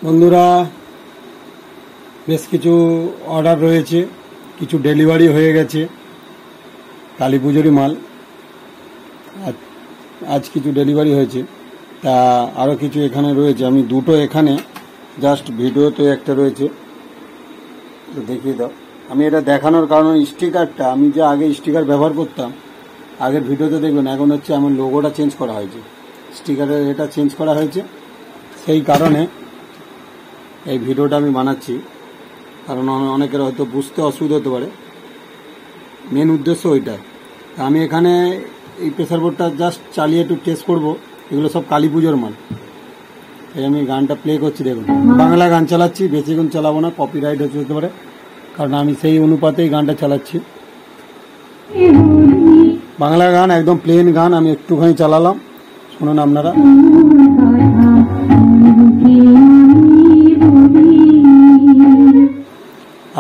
বন্ধুরা, বেশ কিছু অর্ডার রয়েছে, কিছু ডেলিভারি হয়ে গেছে। কালী পুজোরই মাল আজ কিছু ডেলিভারি হয়েছে, তা আরও কিছু এখানে রয়েছে। আমি দুটো এখানে জাস্ট ভিডিওতে একটা রয়েছে, দেখিয়ে দাও। আমি এটা দেখানোর কারণ স্টিকারটা, আমি যে আগে স্টিকার ব্যবহার করতাম আগের ভিডিওতে দেখবেন, এখন হচ্ছে আমার লোগোটা চেঞ্জ করা হয়েছে, স্টিকারের এটা চেঞ্জ করা হয়েছে। সেই কারণে এই ভিডিওটা আমি বানাচ্ছি, কারণ অনেকের হয়তো বুঝতে অসুবিধা হতে পারে। মেন উদ্দেশ্য ওইটা। আমি এখানে এই প্রেসার বোর্ডটা জাস্ট চালিয়ে একটু টেস্ট করব। এগুলো সব কালী পুজোর মাল, তাই আমি গানটা প্লে করছি। দেখুন, বাংলা গান চালাচ্ছি, বেশিক্ষণ চালাবো না, কপিরাইট হতে পারে, কারণ আমি সেই অনুপাতেই গানটা চালাচ্ছি। বাংলা গান, একদম প্লেন গান, আমি একটুখানি চালালাম, শুনুন আপনারা।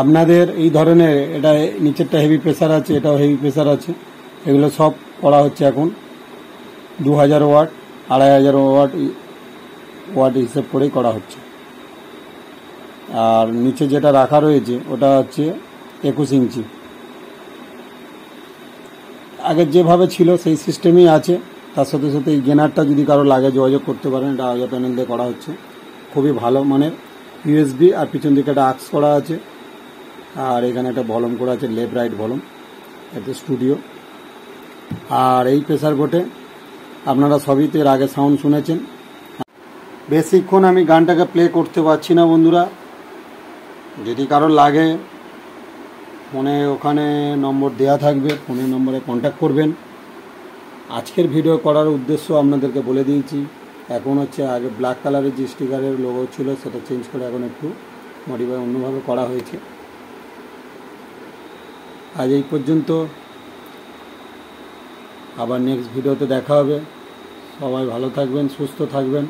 আপনাদের এই ধরনের, এটা নিচেরটা হেভি প্রেসার আছে, এটাও হেভি প্রেসার আছে, এগুলো সব করা হচ্ছে এখন 2000 ওয়াট 2500 ওয়াট হিসেব করেই করা হচ্ছে। আর নিচে যেটা রাখা রয়েছে ওটা হচ্ছে 21 ইঞ্চি। আগের যেভাবে ছিল সেই সিস্টেমই আছে। তার সাথে সাথে এই গেনারটা যদি কারো লাগে যোগাযোগ করতে পারেন, এটা আজা প্যানেল দিয়ে করা হচ্ছে, খুবই ভালো মানের ইউএসবি। আর পিছন দিকে একটা আক্স করা আছে, আর এখানে একটা ভলম করা আছে, লেফট রাইট ভলম, এতে স্টুডিও। আর এই প্রেসার বোর্ডে আপনারা সবই তো এর আগে সাউন্ড শুনেছেন। বেশিক্ষণ আমি গানটাকে প্লে করতে পারছি না বন্ধুরা, যদি কারোর লাগে ফোনে ওখানে নম্বর দেয়া থাকবে, ফোনের নম্বরে কন্ট্যাক্ট করবেন। আজকের ভিডিও করার উদ্দেশ্য আপনাদেরকে বলে দিয়েছি। এখন হচ্ছে, আগে ব্ল্যাক কালারের যে স্টিকারের লোগো ছিল সেটা চেঞ্জ করে এখন একটু মডিফাই অন্যভাবে করা হয়েছে। আজ এই পর্যন্ত, আবার নেক্সট ভিডিওতে দেখা হবে। সবাই ভালো থাকবেন, সুস্থ থাকবেন।